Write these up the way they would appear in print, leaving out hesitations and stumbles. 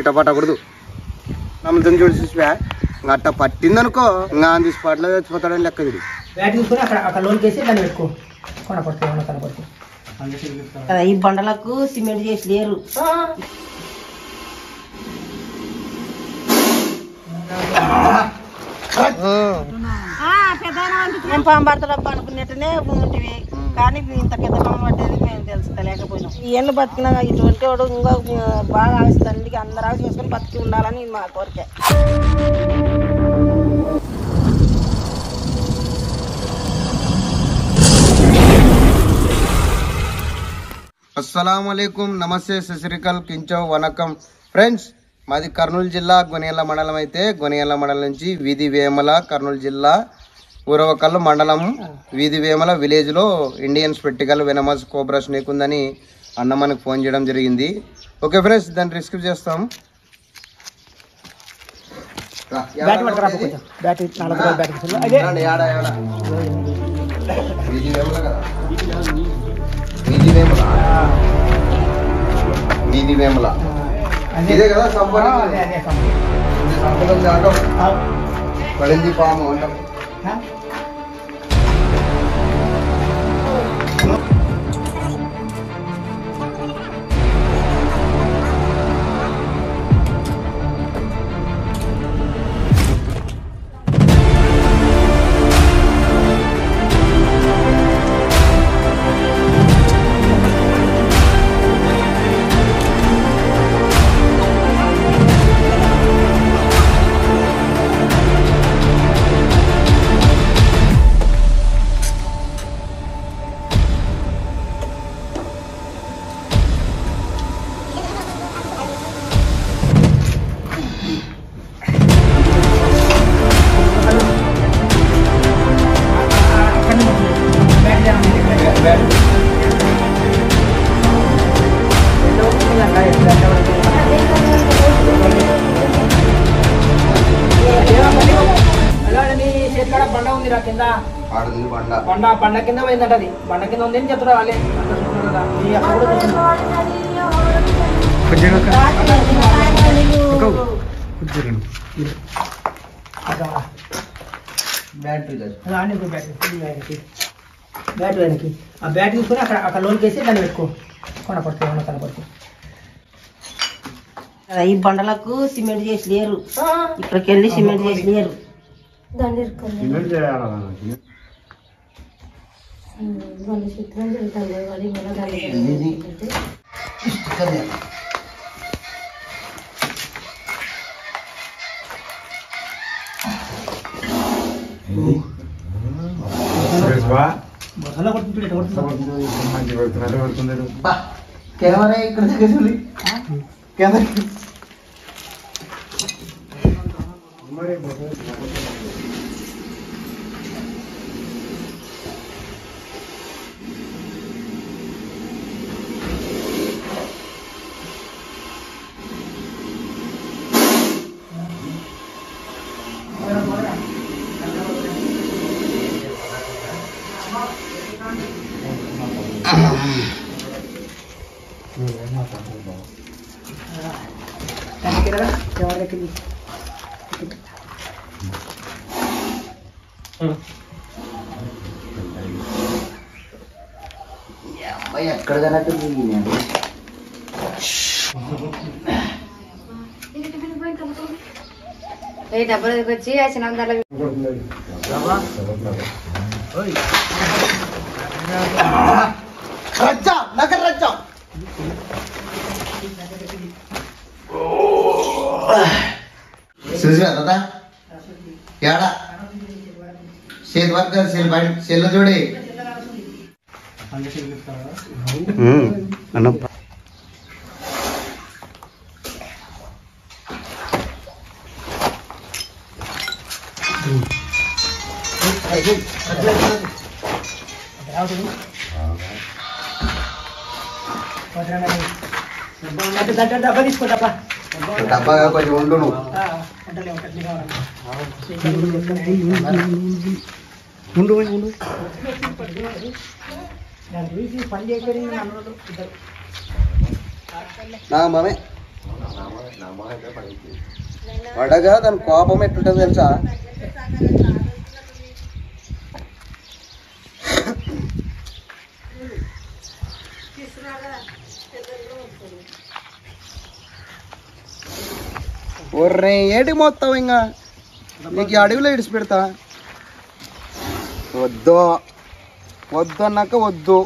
ఇట పట్టకూడదు. నమ్మకం చూసి చూసివా అట్ట పట్టిందనుకో ఇంకా ఆన్ ది స్పాట్లో చచ్చిపోతాడని లెక్క. ఇది బ్యాట్ తీసుకుని అక్కడ లోన్కి వేసి దాన్ని పెట్టుకో. కనపడుతుంది ఈ బండలకు సిమెంట్ చేసి లేరు. మేము పాము పడతాడబ్బా అనుకున్నట్టునే ఉంటుంది, కానీ ఇంత పెద్ద పాము పట్టేది మేము తెలుసుకోలేకపోయినాం. ఈ ఏళ్ళు బతికినా ఇటువంటి వాడు ఇంకా బాగా ఆశ తండ్రికి అందరూ ఆశ చేసుకొని బతికి ఉండాలని మా కోరిక. అస్సలాముఅలైకుం, నమస్తే, సస్రికల్, కించో, వనకం ఫ్రెండ్స్. మాది కర్నూలు జిల్లా గొనియల్ల మండలం. అయితే గొనియల్ల మండలం నుంచి వీధి వేమల, కర్నూలు జిల్లా ఊరవకల్లు మండలం వీధి వేమల విలేజ్లో ఇండియన్ స్పెట్టికల్ వెనమస్ కోబ్రా స్నేక్ ఉందని అన్న మనకు ఫోన్ చేయడం జరిగింది. ఓకే ఫ్రెండ్స్, దాన్ని రిస్క్ చేస్తాం. వీధి వేమల ఇదే కదా సంపద పడింది పాము అంటాం. బండ ఉంది రా కింద, బండ కింద పోయిందట. అది బండ కింద ఉంది అని చెప్తారు వాళ్ళే. బ్యాటరీ ఆ బ్యాట్ తీసుకుని అక్కడ లోన్కి వేసి దాన్ని పెట్టుకో. కనపడుతుంది ఈ బండలకు సిమెంట్ చేసి లేరు, ఇక్కడికి వెళ్ళి సిమెంట్ చేసి లేరు. కెమెరా ఇక్కడ కెమెరా ఎక్కడ డబ్బులు వచ్చి చూసిరా దాదా ఏడా సేల్ వర్కర్ సేల్ బయట సేల్ చూడే అన్న డబ్బా తీసుకో. డబ్బా కొంచెం ఉండు నువ్వు. నా మామే పడగా దాని కోపం ఎట్లుంటుంది తెలుసా? ఒర్రే ఏటి మొత్తం ఇంకా నీకు ఈ అడవిలో ఇడిచి పెడతా. వద్దు వద్దు అన్నాక వద్దు.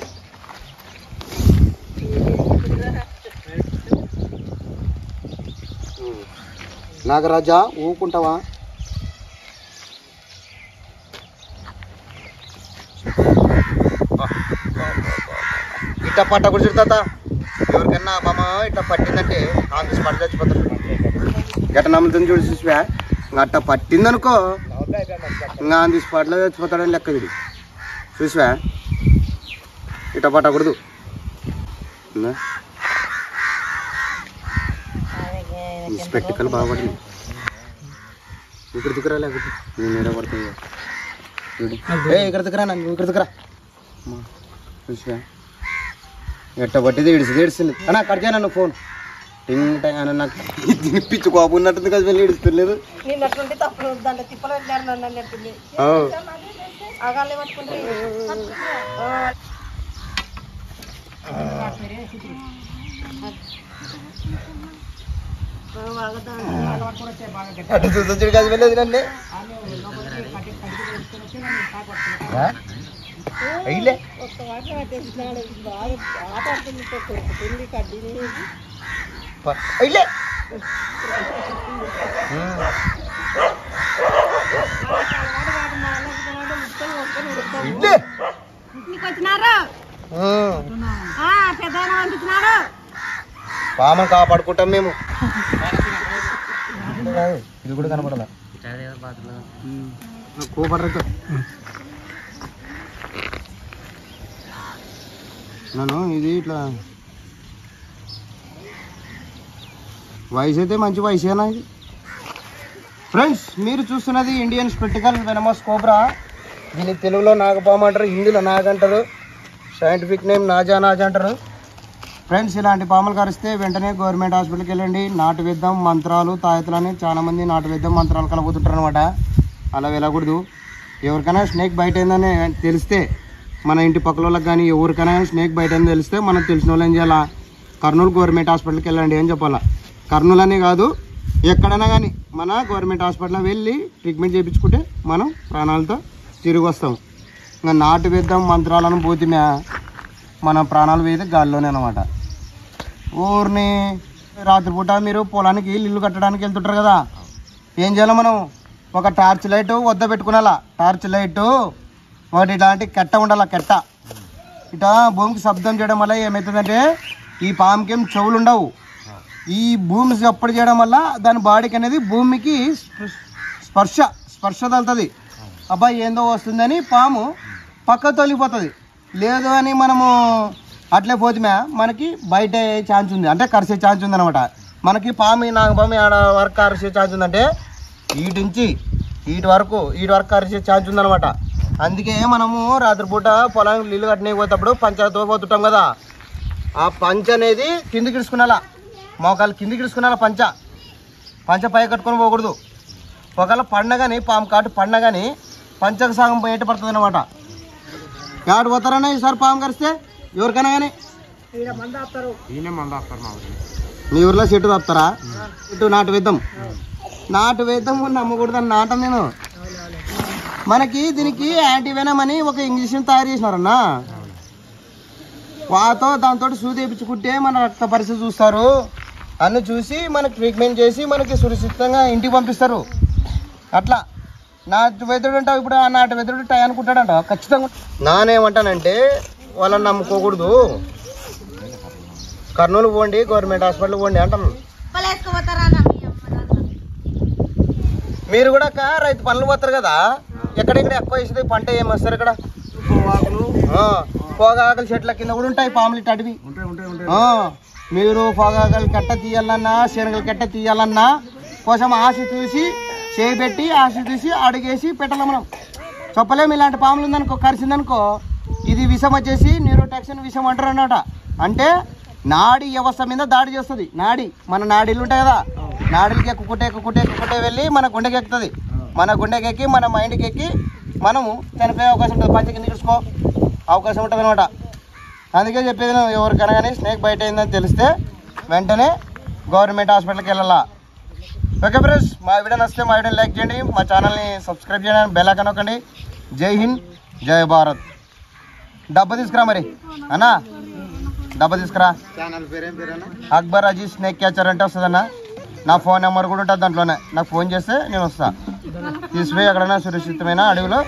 నాగరాజా ఊకుంటావా? ఇట్ట పట్ట కూడా చుడతా. ఎవరికన్నా బామ్మ ఇట్ట పట్టిందంటే ఆఫీస్ పట్ట చచ్చిపోతారు. గట్ట నమ్ముతుంది చూడు చూసివా. ఇంకా అట్ట పట్టిందనుకో ఇంకా ఆన్ ది స్పాట్లో చచ్చిపోతాడని లెక్క ఇది. చూసివా ఇట్ట పట్టకూడదు. స్పెక్టికల్ బాగుపడింది. ఇక్కడ దిక్కురా లేకపోతే నేను మీద పడుతుంది చూడు. ఇక్కడ దిక్కురా నువ్వు ఇక్కడ దిక్కురా. చూసివా ఎట్ట పట్టిది ఏడిసింది అన్న కట్ చేయను నువ్వు ఫోన్ టింగ్ టైం అని నాకు తినిపించి కోపం ఉన్నట్టుంది కదా వెళ్ళి ఏడుస్తలేదు. అటు చూసొచ్చుడు కాదు వెళ్ళేది రండి అయిలే అయిలే పాము కాపాడుకుంటాం మేము. ఇది కూడా కనపడదా కోపడరు. నన్ను ఇది ఇట్లా వయసు అయితే మంచి వయసేనా ఇది. ఫ్రెండ్స్ మీరు చూస్తున్నది ఇండియన్ స్పెక్టికల్ వెనమస్ కోబ్రా. దీన్ని తెలుగులో నాగపాము అంటారు, హిందీలో నాగ అంటారు, సైంటిఫిక్ నేమ్ నాజా అంటారు. ఫ్రెండ్స్ ఇలాంటి పాములు కరిస్తే వెంటనే గవర్నమెంట్ హాస్పిటల్కి వెళ్ళండి. నాటు వేద్దాం మంత్రాలు తాయతులని చాలామంది నాటు వేద్దాం మంత్రాలు కలబోతుంటారు అనమాట. అలా వెళ్ళకూడదు. ఎవరికైనా స్నేక్ బైట్ అయిందని తెలిస్తే మన ఇంటి పక్కల వాళ్ళకి కానీ ఎవరికైనా స్నేక్ బైట్ అయిందని తెలిస్తే మనకు తెలిసిన వాళ్ళు ఏం చేయాలా, కర్నూలు గవర్నమెంట్ హాస్పిటల్కి వెళ్ళండి అని చెప్పాలా. కర్నూలు అనే కాదు ఎక్కడైనా కానీ మన గవర్నమెంట్ హాస్పిటల్కి వెళ్ళి ట్రీట్మెంట్ చేయించుకుంటే మనం ప్రాణాలతో తిరిగి వస్తాం. ఇంకా నాటు వేద్దాం మంత్రాలను పోతిమే మన ప్రాణాలు వేది గాల్లోనే అనమాట. ఊరిని రాత్రిపూట మీరు పొలానికి ఇల్లు కట్టడానికి వెళ్తుంటారు కదా, ఏం చేయాలి మనం, ఒక టార్చ్ లైట్ వద్ద పెట్టుకునేలా. టార్చ్ లైట్ ఒకటి ఇట్లాంటి కెట్ట ఉండాలి. కెట్ట ఇట్లా భూమికి శబ్దం చేయడం వల్ల ఏమవుతుందంటే ఈ పాముకేం చెవులు ఉండవు. ఈ భూమి చప్పుడు చేయడం వల్ల దాని బాడీకి అనేది భూమికి స్పర్శ తగులుతుంది. అబ్బాయి ఏందో వస్తుందని పాము పక్క తొలిగిపోతుంది. లేదు అని మనము అట్లే పోతుమే మనకి బయట ఛాన్స్ ఉంది, అంటే కరిసే ఛాన్స్ ఉంది అనమాట. మనకి నాగపాము ఆడ వరకు కరిసే ఛాన్స్ ఉందంటే ఈటి వరకు కరిసే ఛాన్స్ ఉందనమాట. అందుకే మనము రాత్రిపూట పొలానికి నీళ్ళు కట్టనే పోయేటప్పుడు పంచతో పోతుంటాం కదా, ఆ పంచ అనేది కిందికి ఇడుచుకునేలా, మోకాలు కిందికి ఇడుచుకునేలా. పంచ పై కట్టుకొని పోకూడదు. ఒకవేళ పడినా కానీ పాము కాటు పడినా కానీ పంచకు సగం బయట పడుతుంది అనమాట. కాటు పోతారన్నా ఈసారి పాము కరిస్తే ఎవరికైనా కానీ మీ ఊర్లో చెట్టు తప్పుతారా? చెట్టు నాటు వేద్దాం నమ్మకూడదని నాట నేను. మనకి దీనికి యాంటీవెనమ్ అని ఒక ఇంజక్షన్ తయారు చేసినారన్నా. దాంతో సూది వేయించుకుంటే మన రక్త పరీక్ష చూస్తారు, అన్ని చూసి మనకి ట్రీట్మెంట్ చేసి మనకి సురక్షితంగా ఇంటికి పంపిస్తారు. అట్లా నాటు వెదుడు అంటావు. ఇప్పుడు ఆ నాటు వెదుడు టై అనుకుంటాడంట ఖచ్చితంగా. నానేమంటానంటే వాళ్ళని నమ్ముకోకూడదు. కర్నూలు పోండి, గవర్నమెంట్ హాస్పిటల్ పోండి అంటాను. మీరు కూడా రైతు పనులు పోతారు కదా, ఎక్కడెక్కడ ఎక్కువ వేసేది పంట ఏమొస్తారు ఇక్కడ? పొగాకుల చెట్ల కింద కూడా ఉంటాయి పాములు ఇట్ట అడివి. మీరు పొగాకుల కట్ట తీయాలన్నా శనగల కట్ట తీయాలన్నా కోసం ఆశ చూసి చేపెట్టి ఆశ చూసి అడిగేసి పెట్టాలి. మనం చెప్పలేము. ఇలాంటి పాములు ఉందనుకో, కరిసిందనుకో, ఇది విషం వచ్చేసి న్యూరోటాక్సిన్ విషం అంటారు అన్నమాట. అంటే నాడి వ్యవస్థ మీద దాడి చేస్తుంది. నాడి మన నాడీలు ఉంటాయి కదా, నాడీలకి ఎక్కుకుంటే వెళ్ళి మన గుండెకి ఎక్కుతుంది. మన గుండెకి ఎక్కి మన మైండ్కి ఎక్కి మనము చనిపోయే అవకాశం ఉంటుంది. పంచ కింద తీసుకో అవకాశం ఉంటుంది అనమాట. అందుకే చెప్పేది, ఎవరికైనా కానీ స్నేక్ బయట అయిందని తెలిస్తే వెంటనే గవర్నమెంట్ హాస్పిటల్కి వెళ్ళాలా. ఓకే ఫ్రెండ్స్, మా వీడియో నచ్చితే మా వీడియోని లైక్ చేయండి, మా ఛానల్ని సబ్స్క్రైబ్ చేయండి, బెల్ ఐకాన్ నొక్కండి. జై హింద్, జై భారత్. డబ్బా తీసుకురా మరి అన్నా, డబ్బా తీసుకురా. అక్బర్ అజీజ్ స్నేక్ క్యాచర్ అంటే వస్తుందన్నా. నా ఫోన్ నెంబర్ కూడా ఉంటుంది దాంట్లోనే. నాకు ఫోన్ చేస్తే నేను వస్తా. తీసుకుపోయి ఎక్కడైనా సురక్షితమైన అడవిలో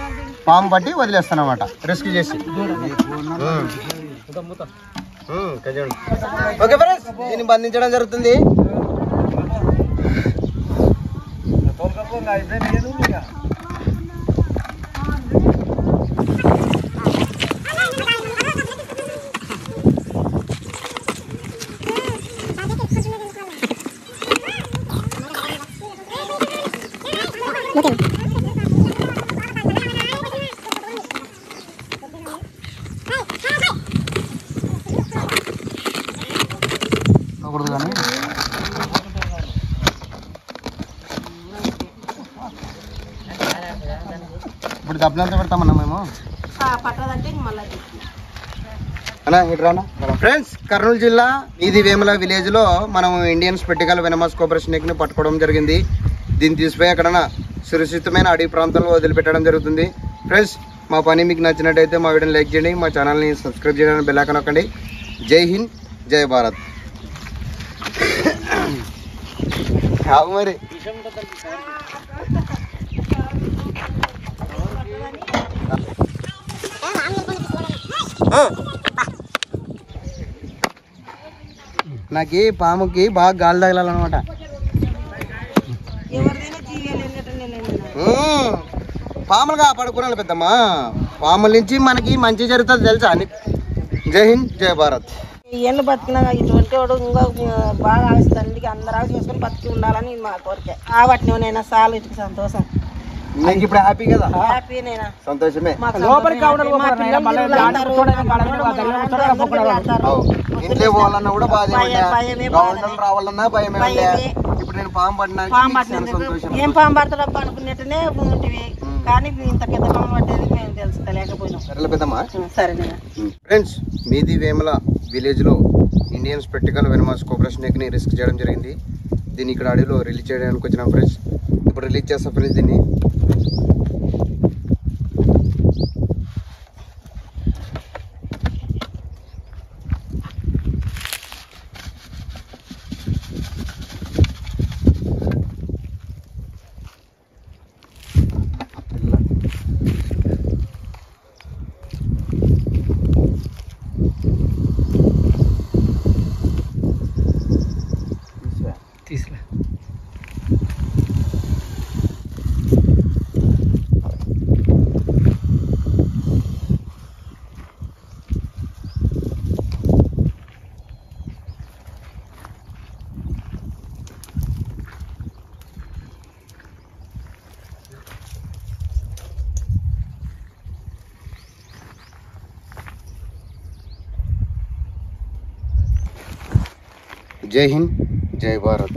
పాము పట్టి వదిలేస్తాను అనమాట, రెస్క్యూ చేసి. ఓకే ఫ్రెండ్స్, దీన్ని బంధించడం జరుగుతుంది. ఇప్పుడు డబ్బులంతా పెడతామన్నా మేము. ఫ్రెండ్స్, కర్నూలు జిల్లా ఇది వేముల విలేజ్ లో మనం ఇండియన్ స్పెటికల్ వెనమస్ కోబ్రా స్నేక్ ని పట్టుకోవడం జరిగింది. దీన్ని తీసిపోయి ఎక్కడన్నా సురక్షితమైన అడవి ప్రాంతాల్లో వదిలిపెట్టడం జరుగుతుంది. ఫ్రెండ్స్, మా పని మీకు నచ్చినట్టయితే మా వీడియోని లైక్ చేయండి, మా ఛానల్ని సబ్స్క్రైబ్ చేయడానికి బెల్ ఐకాన్ నొక్కండి. జై హింద్, జై భారత్. మరి నాకు పాముకి బాగా గాలి తగలాలన్నమాట. పాములు కాపాడుకున్నాను పెద్దమ్మా, పాముల నుంచి మనకి మంచి జరుగుతుంది తెలుసా. జై హింద్, జై భారత్. ఏళ్ళు బతికినా ఇటువంటి వాడు ఇంకా బాగా ఆవిస్తుంది, అందరూ ఆవి చేసుకొని బతికి ఉండాలని మా కోరిక. వాటిని నేను చాలా ఇటు సంతోషం. నీకు ఇప్పుడు హ్యాపీ కదా? హ్యాపీ నేనా, సంతోషమే. ఇంట్లో పోవాలన్నా కూడా బాధ, రావాలన్నా భయమే. ఇప్పుడు నేను పాము పడినా ఏం పాము పడతాడబ్బా అనుకున్నట్టునే ఉంటివి, కానీ ఇంత పెద్ద పాము పట్టేది మేము తెలుసుకోలేకపోయినాం. సరే పెద్దమ్మా. సరేనా ఫ్రెండ్స్, మీది వేముల విలేజ్ లో ఇండియన్ స్పెటికల్ వెనమస్ కోబ్రా స్నేక్ ని రిస్క్ చేయడం జరిగింది. దీన్ని ఇక్కడ అడవిలో రిలీజ్ చేయడానికి వచ్చినాం ఫ్రెండ్స్. ఇప్పుడు రిలీజ్ చేస్తాం ఫ్రెండ్స్ దీన్ని. తీసుకురా. జై హింద్, జై భారత్.